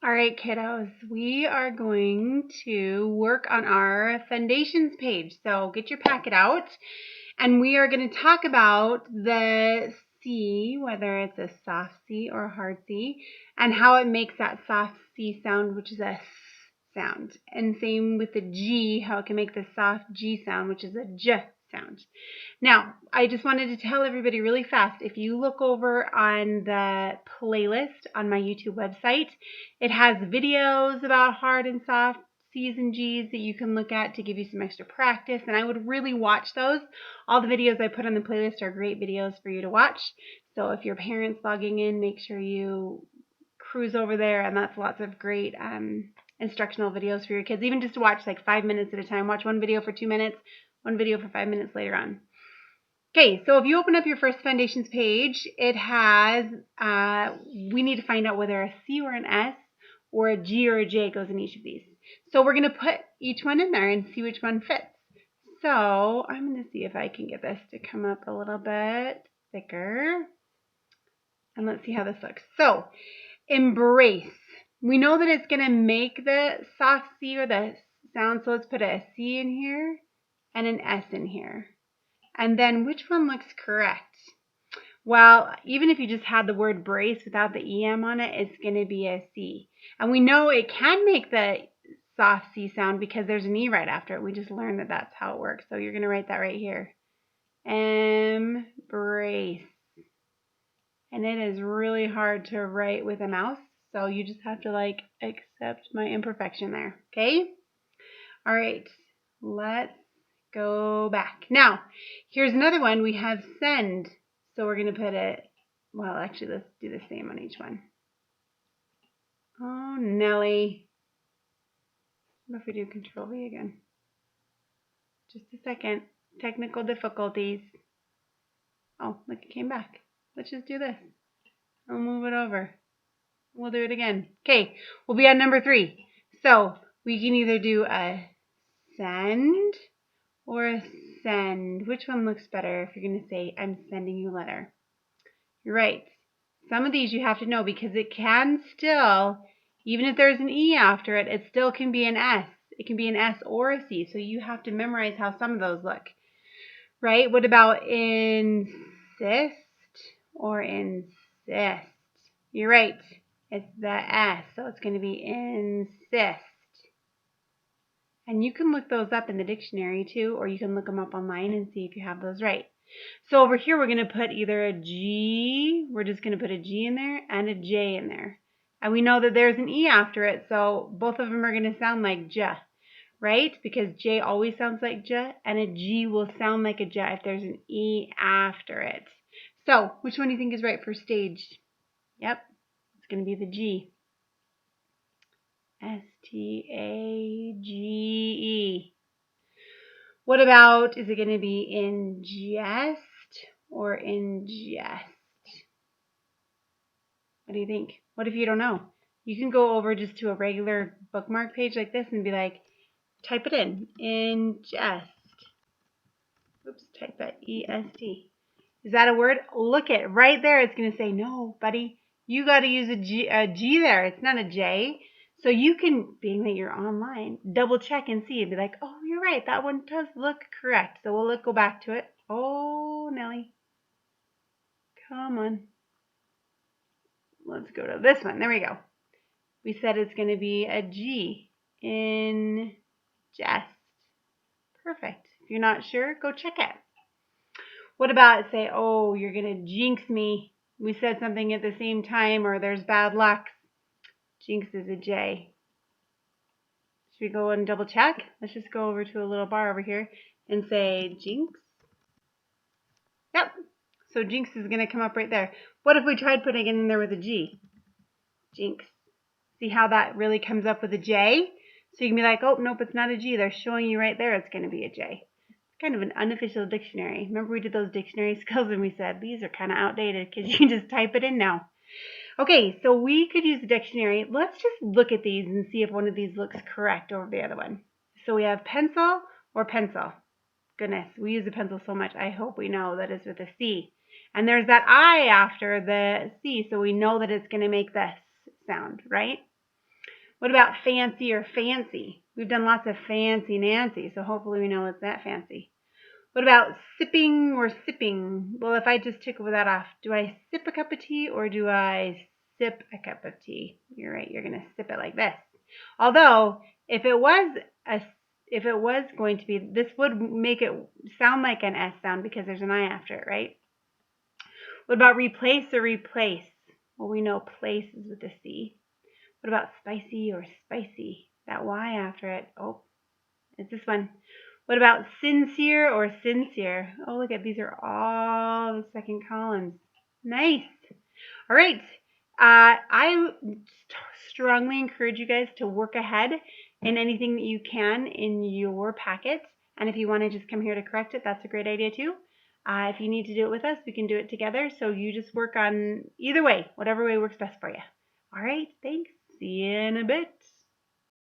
All right, kiddos, we are going to work on our Fundations page. So get your packet out, and we are going to talk about the C, whether it's a soft C or a hard C, and how it makes that soft C sound, which is a S sound. And same with the G, how it can make the soft G sound, which is a J sound. Now, I just wanted to tell everybody really fast, if you look over on the playlist on my YouTube website, it has videos about hard and soft C's and G's that you can look at to give you some extra practice, and I would really watch those. All the videos I put on the playlist are great videos for you to watch. So if your parents logging in, make sure you cruise over there, and that's lots of great instructional videos for your kids, even just to watch like 5 minutes at a time. Watch one video for 2 minutes, one video for 5 minutes later on. Okay, so if you open up your first Foundations page, it has, we need to find out whether a C or an S or a G or a J goes in each of these. So we're going to put each one in there and see which one fits. So I'm going to see if I can get this to come up a little bit thicker. And let's see how this looks. So embrace. We know that it's going to make the soft C or the sound, so let's put a C in here and an S in here. And then which one looks correct? Well, even if you just had the word brace without the EM on it, it's going to be a C. And we know it can make the soft C sound because there's an E right after it. We just learned that that's how it works. So you're going to write that right here. Embrace. And it is really hard to write with a mouse. So you just have to accept my imperfection there. Okay? All right. Let's go back. Now, here's another one. We have send. So we're going to put it, well, actually, let's do the same on each one. Oh, Nelly. What if we do Control V again? Just a second. Technical difficulties. Oh, look, it came back. Let's just do this. I'll move it over. We'll do it again. Okay, we'll be on number 3. So we can either do a send or a send. Which one looks better if you're going to say, I'm sending you a letter? You're right. Some of these you have to know because it can still, even if there's an E after it, it still can be an S. It can be an S or a C. So you have to memorize how some of those look. Right? What about insist or insist? You're right. It's the S. So it's going to be insist. And you can look those up in the dictionary too, or you can look them up online and see if you have those right. So over here, we're going to put either a G, we're just going to put a G in there, and a J in there. And we know that there's an E after it, so both of them are going to sound like J, right? Because J always sounds like J, and a G will sound like a J if there's an E after it. So which one do you think is right for stage? Yep, it's going to be the G. S-T-A-G-E. What about, is it going to be ingest or ingest? What do you think? What if you don't know? You can go over just to a regular bookmark page like this and be like, type it in, ingest. Oops, type that, E-S-T. Is that a word? Look it, right there it's going to say, no, buddy, you got to use a G there. It's not a J. So you can, being that you're online, double check and see and be like, oh, you're right. That one does look correct. So we'll go back to it. Oh, Nelly. Come on. Let's go to this one. There we go. We said it's going to be a G. Ingest. Perfect. If you're not sure, go check it. What about say, oh, you're going to jinx me. We said something at the same time, or there's bad luck. Jinx is a J. Should we go and double check? Let's just go over to a little bar over here and say jinx. Yep. So jinx is going to come up right there. What if we tried putting it in there with a G? Jinx. See how that really comes up with a J? So you can be like, oh, nope, it's not a G. They're showing you right there it's going to be a J. It's kind of an unofficial dictionary. Remember we did those dictionary skills and we said these are kind of outdated because you can just type it in now. Okay, so we could use the dictionary. Let's just look at these and see if one of these looks correct over the other one. So we have pencil or pencil. Goodness, we use the pencil so much. I hope we know that it's with a C. And there's that I after the C, so we know that it's going to make this sound, right? What about fancy or fancy? We've done lots of fancy Nancy, so hopefully we know it's that fancy. What about sipping or sipping? Well, if I just took that off, do I sip a cup of tea or do I sip a cup of tea? You're right, you're going to sip it like this. Although, if it was going to be, this would make it sound like an S sound because there's an I after it, right? What about replace or replace? Well, we know place is with a C. What about spicy or spicy? That Y after it. Oh, it's this one. What about sincere or sincere? Oh, look at these are all the second columns. Nice. All right. I strongly encourage you guys to work ahead in anything that you can in your packet. And if you want to just come here to correct it, that's a great idea too. If you need to do it with us, we can do it together. So you just work on either way, whatever way works best for you. All right. Thanks. See you in a bit.